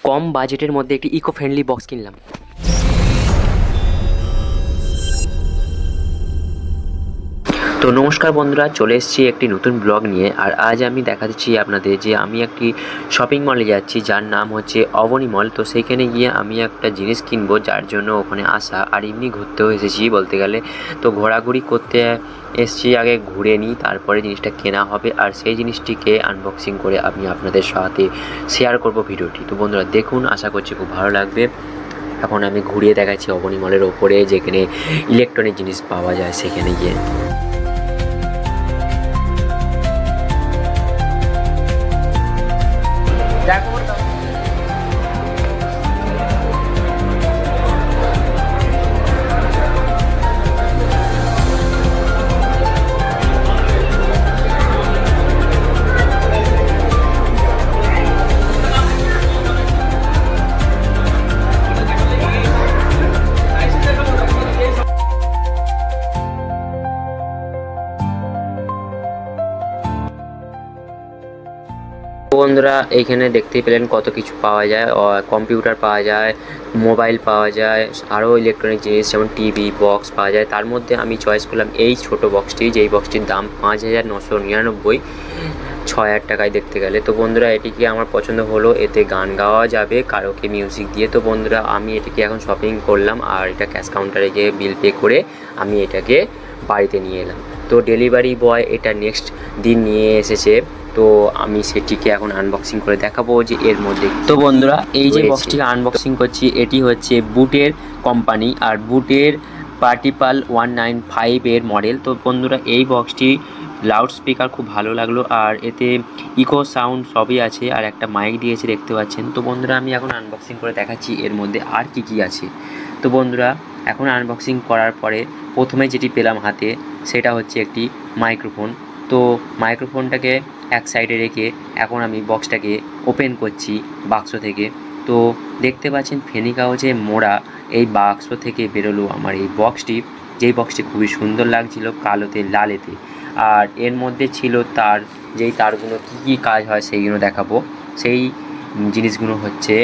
কম বাজেটের মধ্যে একটি ইকো ফ্রেন্ডলি বক্স কিনলাম। তো নমস্কার বন্ধুরা, চলে এসেছি একটি নতুন ব্লগ নিয়ে। আর আজ আমি দেখাচ্ছি আপনাদের যে আমি একটি শপিং মলে যাচ্ছি যার নাম হচ্ছে অবনী মল। তো সেইখানে গিয়ে আমি একটা জিনিস কিনবো, যার জন্য ওখানে আসা। আর এমনি ঘুরতেও এসেছি বলতে গেলে। তো ঘোরাঘুরি করতে এসেছি, আগে ঘুরে নিই, তারপরে জিনিসটা কেনা হবে। আর সেই জিনিসটিকে আনবক্সিং করে আমি আপনাদের সাথে শেয়ার করব ভিডিওটি। তো বন্ধুরা দেখুন, আশা করছি খুব ভালো লাগবে। এখন আমি ঘুরিয়ে দেখাচ্ছি অবনী মলের ওপরে, যেখানে ইলেকট্রনিক জিনিস পাওয়া যায় সেখানে গিয়ে। বন্ধুরা এইখানে দেখতেই পেলেন কত কিছু পাওয়া যায়। কম্পিউটার পাওয়া যায়, মোবাইল পাওয়া যায়, আরও ইলেকট্রনিক জিনিস যেমন টিভি বক্স পাওয়া যায়। তার মধ্যে আমি চয়েস করলাম এই ছোট বক্সটি, যেই বক্সটির দাম 5,999, 6,000 টাকায় দেখতে গেলে। তো বন্ধুরা এটিকে আমার পছন্দ হলো, এতে গান গাওয়া যাবে কারোকে মিউজিক দিয়ে। তো বন্ধুরা আমি এটিকে এখন শপিং করলাম, আর এটা ক্যাশ কাউন্টারে গিয়ে বিল পে করে আমি এটাকে বাড়িতে নিয়ে এলাম। তো ডেলিভারি বয় এটা নেক্সট দিন নিয়ে এসেছে। তো আমি সেটিকে এখন আনবক্সিং করে দেখাবো যে এর মধ্যে। তো বন্ধুরা এই যে বক্সটিকে আনবক্সিং করছি, এটি হচ্ছে বুটের কোম্পানি, আর বুটের পার্টিপাল 195 এর মডেল। তো বন্ধুরা এই বক্সটি লাউড স্পিকার খুব ভালো লাগলো, আর এতে ইকো সাউন্ড সবই আছে, আর একটা মাইক দিয়েছে দেখতে পাচ্ছেন। তো বন্ধুরা আমি এখন আনবক্সিং করে দেখাচ্ছি এর মধ্যে আর কি কি আছে। তো বন্ধুরা এখন আনবক্সিং করার পরে প্রথমে যেটি পেলাম হাতে, সেটা হচ্ছে একটি মাইক্রোফোন। তো মাইক্রোফোনটাকে এক সাইডে রেখে এখন আমি বক্সটাকে ওপেন করছি বাক্স থেকে। তো দেখতে পাচ্ছেন ফেনি কাগজে মোড়া এই বাক্স থেকে বেরোলো আমার এই বক্সটি, যেই বক্সটি খুবই সুন্দর লাগছিল কালোতে লালেতে। আর এর মধ্যে ছিল তার, যেই তারগুলো কী কী কাজ হয় সেইগুলো দেখাবো। সেই জিনিসগুলো হচ্ছে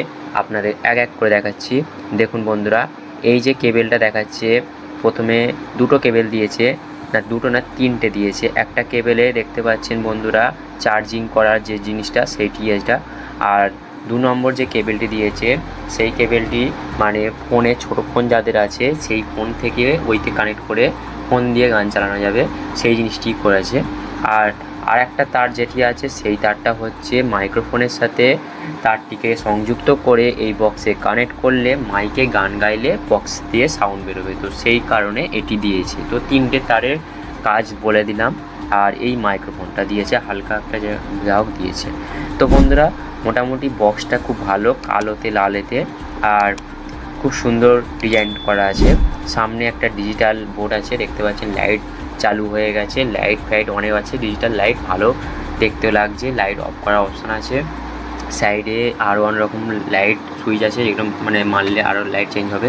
আপনাদের এক এক করে দেখাচ্ছি। দেখুন বন্ধুরা এই যে কেবেলটা দেখাচ্ছে, প্রথমে দুটো কেবেল দিয়েছে, না দুটো না তিনটে দিয়েছে। একটা কেবেলে দেখতে পাচ্ছেন বন্ধুরা চার্জিং করার যে জিনিসটা সেইটি এটা। আর 2 নম্বর যে কেবেলটি দিয়েছে সেই কেবেলটি মানে ফোনে ছোটো ফোন যাদের আছে সেই ফোন থেকে ওইতে কানেক্ট করে ফোন দিয়ে গান চালানো যাবে, সেই জিনিসটি করেছে। আর একটা তার যেটি আছে সেই তারটা হচ্ছে মাইক্রোফোনের সাথে তারটিকে সংযুক্ত করে এই বক্সে কানেক্ট করলে মাইকে গান গাইলে বক্স দিয়ে সাউন্ড বেরোবে। তো সেই কারণে এটি দিয়েছে। তো 3টে তারের কাজ বলে দিলাম। আর এই মাইক্রোফোনটা দিয়েছে, হালকা একটা যাওক দিয়েছে। তো বন্ধুরা মোটামুটি বক্সটা খুব ভালো, কালোতে লালেতে, আর খুব সুন্দর ডিজাইন করা আছে। সামনে একটা ডিজিটাল বোর্ড আছে দেখতে পাচ্ছেন, লাইট চালু হয়ে গেছে, লাইট ফাইট অনেক আছে, ডিজিটাল লাইট ভালো দেখতে লাগছে। লাইট অফ করার অপশান আছে, সাইডে আরও অনেক রকম লাইট সুইচ আছে, যেগুলো মানে মারলে আরও লাইট চেঞ্জ হবে।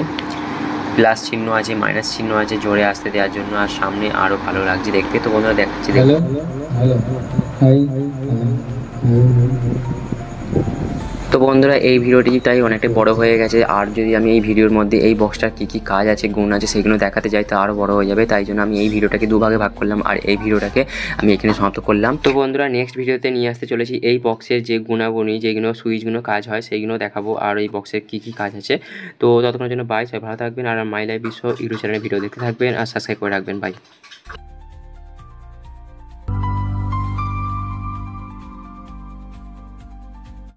প্লাস চিহ্ন আছে, মাইনাস চিহ্ন আছে জোরে আসতে দেওয়ার জন্য, আর সামনে আরও ভালো লাগছে দেখতে। তো বন্ধুরা দেখাচ্ছি দেখুন। তো বন্ধুরা এই ভিডিওটি তাই অনেকটা বড় হয়ে গেছে, আর যদি আমি এই ভিডিওর মধ্যে এই বক্সটার কী কী কাজ আছে গুণ আছে সেগুলো দেখাতে যাই তা আরও বড় হয়ে যাবে। তাই জন্য আমি এই ভিডিওটাকে দুভাগে ভাগ করলাম, আর এই ভিডিওটাকে আমি এখানে সমাপ্ত করলাম। তো বন্ধুরা নেক্সট ভিডিওতে নিয়ে আসতে চলেছি এই বক্সের যে গুণাগুণি, যেগুলো সুইচগুলো কাজ হয় সেইগুলো দেখাবো, আর এই বক্সের কী কী কাজ আছে। তো ততক্ষণের জন্য বাই, সবাই ভালো থাকবেন, আর মাই লাইফ বিশ্ব ইউটিউব চ্যানেলে ভিডিও দেখতে থাকবেন, আর সাবস্ক্রাইব করে রাখবেন। বাই।